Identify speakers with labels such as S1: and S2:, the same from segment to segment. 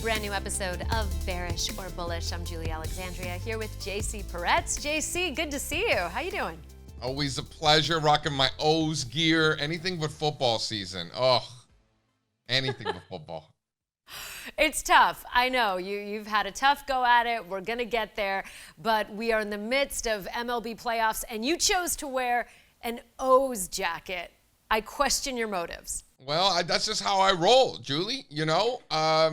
S1: brand new episode of Bearish or Bullish. I'm Julie Alexandria here with JC Peretz. JC, good to see you. How you doing?
S2: Always a pleasure, rocking my O's gear. Anything but football season. Oh, anything but football.
S1: It's tough. I know you've had a tough go at it. We're going to get there, but we are in the midst of MLB playoffs, and you chose to wear an O's jacket. I question your motives.
S2: Well, that's just how I roll, Julie. You know,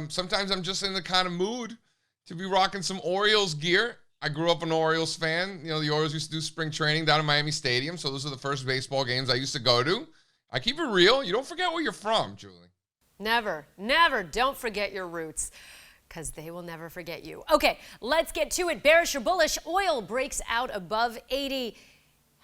S2: sometimes I'm just in the kind of mood to be rocking some Orioles gear. I grew up an Orioles fan. You know, the Orioles used to do spring training down in Miami Stadium, so those are the first baseball games I used to go to. I keep it real. You don't forget where you're from, Julie.
S1: Never, never. Don't forget your roots, because they will never forget you. Okay, let's get to it. Bearish or bullish? Oil breaks out above 80.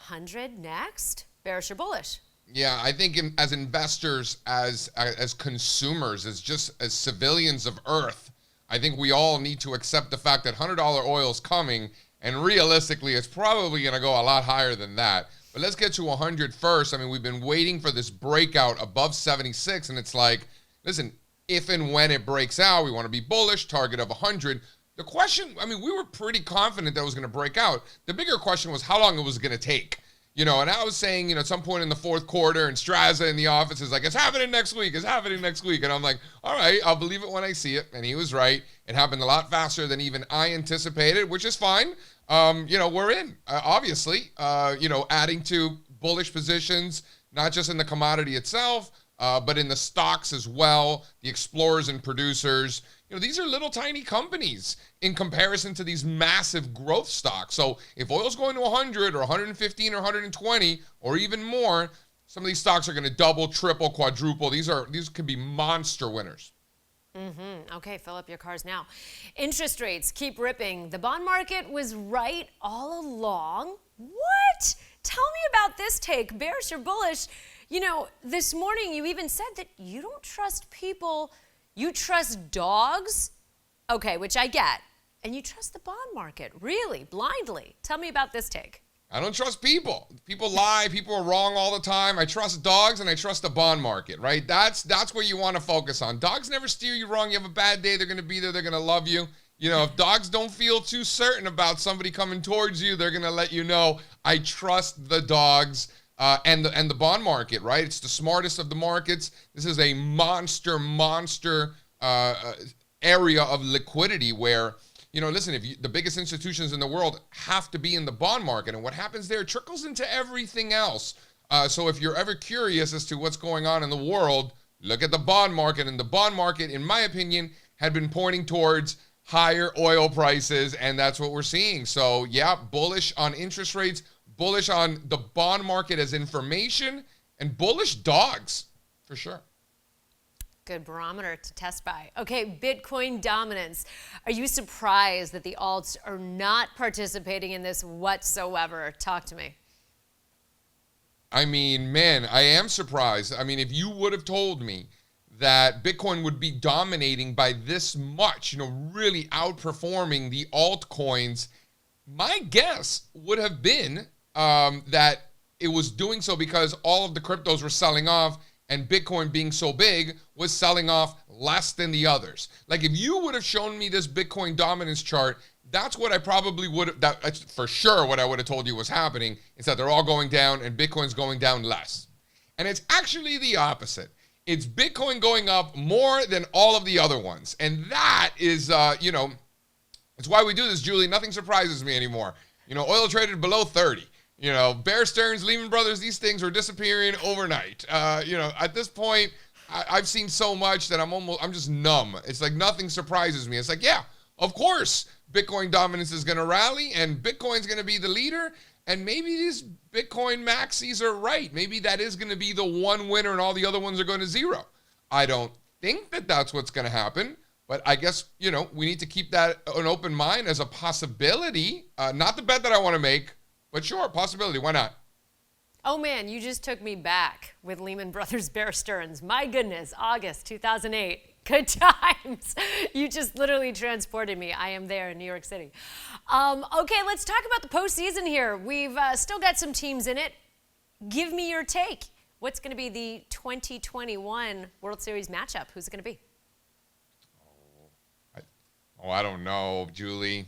S1: 100 next? Bearish or bullish?
S2: Yeah, I think as investors, as consumers, as civilians of Earth, I think we all need to accept the fact that $100 oil is coming, and realistically, it's probably going to go a lot higher than that. But let's get to 100 first. I mean, we've been waiting for this breakout above 76, and it's like, listen, if and when it breaks out, we want to be bullish, target of 100. The question, I mean, we were pretty confident that it was going to break out. The bigger question was how long it was going to take. You know, and I was saying, you know, at some point in the fourth quarter, and Straza in the office is like, it's happening next week, it's happening next week. And I'm like, all right, I'll believe it when I see it. And he was right. It happened a lot faster than even I anticipated, which is fine. You know, we're in, obviously, you know, adding to bullish positions, not just in the commodity itself, but in the stocks as well, the explorers and producers. You know, these are little tiny companies in comparison to these massive growth stocks. So if oil's going to 100 or 115 or 120 or even more, some of these stocks are going to double, triple, quadruple. These could be monster winners.
S1: Okay, fill up your cars now. Interest rates keep ripping. The bond market was right all along. What? Tell me about this take, bearish or bullish. You know, this morning you even said that you don't trust people. You trust dogs? Okay, which I get. And you trust the bond market, really, blindly. Tell me about this take.
S2: I don't trust people. People lie. People are wrong all the time. I trust dogs and I trust the bond market, right? That's where you want to focus on. Dogs never steer you wrong. You have a bad day, they're going to be there. They're going to love you. You know, if dogs don't feel too certain about somebody coming towards you, they're going to let you know. I trust the dogs. And the bond market, right? It's the smartest of the markets. This is a monster area of liquidity where, you know, listen, the biggest institutions in the world have to be in the bond market, and what happens there trickles into everything else. So if you're ever curious as to what's going on in the world, look at the bond market, and the bond market, in my opinion, had been pointing towards higher oil prices, and that's what we're seeing. So yeah, bullish on interest rates, bullish on the bond market as information, and bullish dogs, for sure.
S1: Good barometer to test by. Okay, Bitcoin dominance. Are you surprised that the alts are not participating in this whatsoever? Talk to me.
S2: I mean, man, I am surprised. I mean, if you would have told me that Bitcoin would be dominating by this much, you know, really outperforming the altcoins, my guess would have been that it was doing so because all of the cryptos were selling off, and Bitcoin being so big was selling off less than the others. Like if you would have shown me this Bitcoin dominance chart, that's what I probably would have, that's for sure what I would have told you was happening, is that they're all going down and Bitcoin's going down less. And it's actually the opposite. It's Bitcoin going up more than all of the other ones. And that is, you know, it's why we do this, Julie. Nothing surprises me anymore. You know, oil traded below 30. You know, Bear Stearns, Lehman Brothers, these things are disappearing overnight. You know, at this point, I've seen so much that I'm just numb. It's like nothing surprises me. It's like, yeah, of course, Bitcoin dominance is going to rally and Bitcoin's going to be the leader. And maybe these Bitcoin maxis are right. Maybe that is going to be the one winner and all the other ones are going to zero. I don't think that that's what's going to happen. But I guess, you know, we need to keep that an open mind as a possibility. Not the bet that I want to make. But sure, possibility. Why not?
S1: Oh, man, you just took me back with Lehman Brothers Bear Stearns. My goodness, August 2008. Good times. You just literally transported me. I am there in New York City. Okay, let's talk about the postseason here. We've still got some teams in it. Give me your take. What's going to be the 2021 World Series matchup? Who's it going to be?
S2: Oh, I don't know, Julie.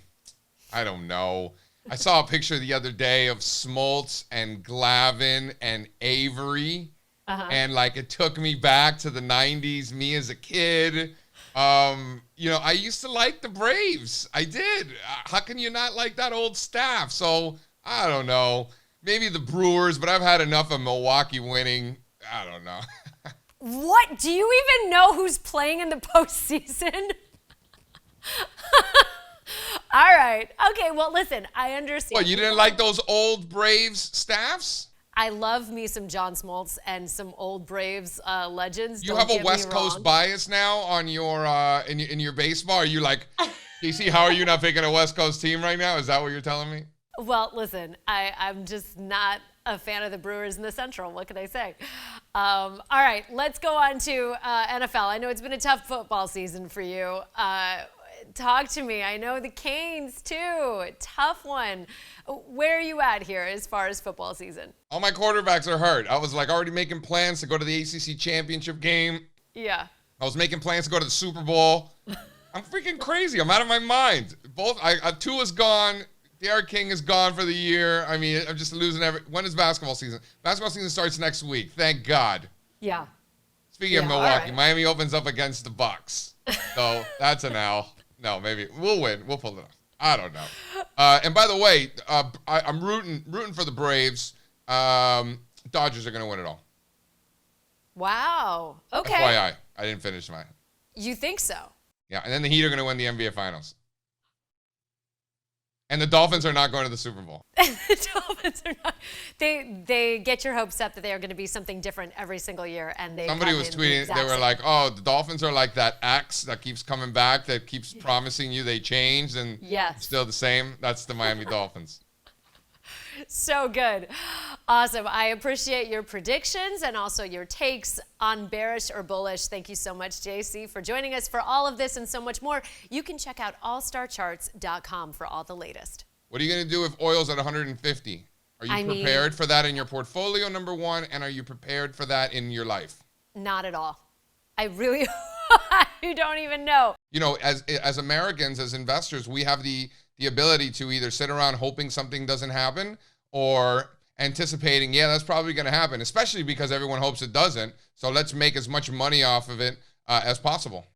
S2: I don't know. I saw a picture the other day of Smoltz and Glavin and Avery. And like it took me back to the 90s, me as a kid. I used to like the Braves. I did. How can you not like that old staff? So I don't know. Maybe the Brewers, but I've had enough of Milwaukee winning. I don't know.
S1: What? Do you even know who's playing in the postseason? All right. Okay, well, listen, I understand.
S2: What, you didn't like those old Braves staffs?
S1: I love me some John Smoltz and some old Braves legends.
S2: You have a West Coast bias now on your in your baseball? Are you like, DC, how are you not picking a West Coast team right now? Is that what you're telling me?
S1: Well, listen, I'm just not a fan of the Brewers in the Central. What can I say? All right, let's go on to NFL. I know it's been a tough football season for you. Talk to me. I know the Canes, too. Tough one. Where are you at here as far as football season?
S2: All my quarterbacks are hurt. I was like already making plans to go to the ACC championship game.
S1: Yeah.
S2: I was making plans to go to the Super Bowl. I'm freaking crazy. I'm out of my mind. Tua's gone. Derek King is gone for the year. I mean, I'm just losing when is basketball season? Basketball season starts next week. Thank God.
S1: Yeah.
S2: Speaking of Milwaukee, Miami opens up against the Bucks. So that's an L. No, maybe we'll win. We'll pull it off. I don't know. And by the way, I'm rooting for the Braves. Dodgers are going to win it all.
S1: Wow. Okay.
S2: FYI, I didn't finish mine.
S1: You think so?
S2: Yeah, and then the Heat are going to win the NBA Finals. And the Dolphins are not going to the Super Bowl.
S1: The Dolphins are not. They get your hopes up that they are going to be something different every single year, and
S2: somebody was tweeting. They were like, "Oh, the Dolphins are like that X that keeps coming back, that keeps promising you they changed, and still the same." That's the Miami Dolphins.
S1: So good. Awesome. I appreciate your predictions and also your takes on bearish or bullish. Thank you so much, JC, for joining us for all of this and so much more. You can check out allstarcharts.com for all the latest.
S2: What are you going to do if oil's at 150? Are you prepared for that in your portfolio, number one, and are you prepared for that in your life?
S1: Not at all. I really you don't even know.
S2: You know, as Americans, as investors, we have the ability to either sit around hoping something doesn't happen or anticipating, yeah, that's probably going to happen, especially because everyone hopes it doesn't. So let's make as much money off of it as possible.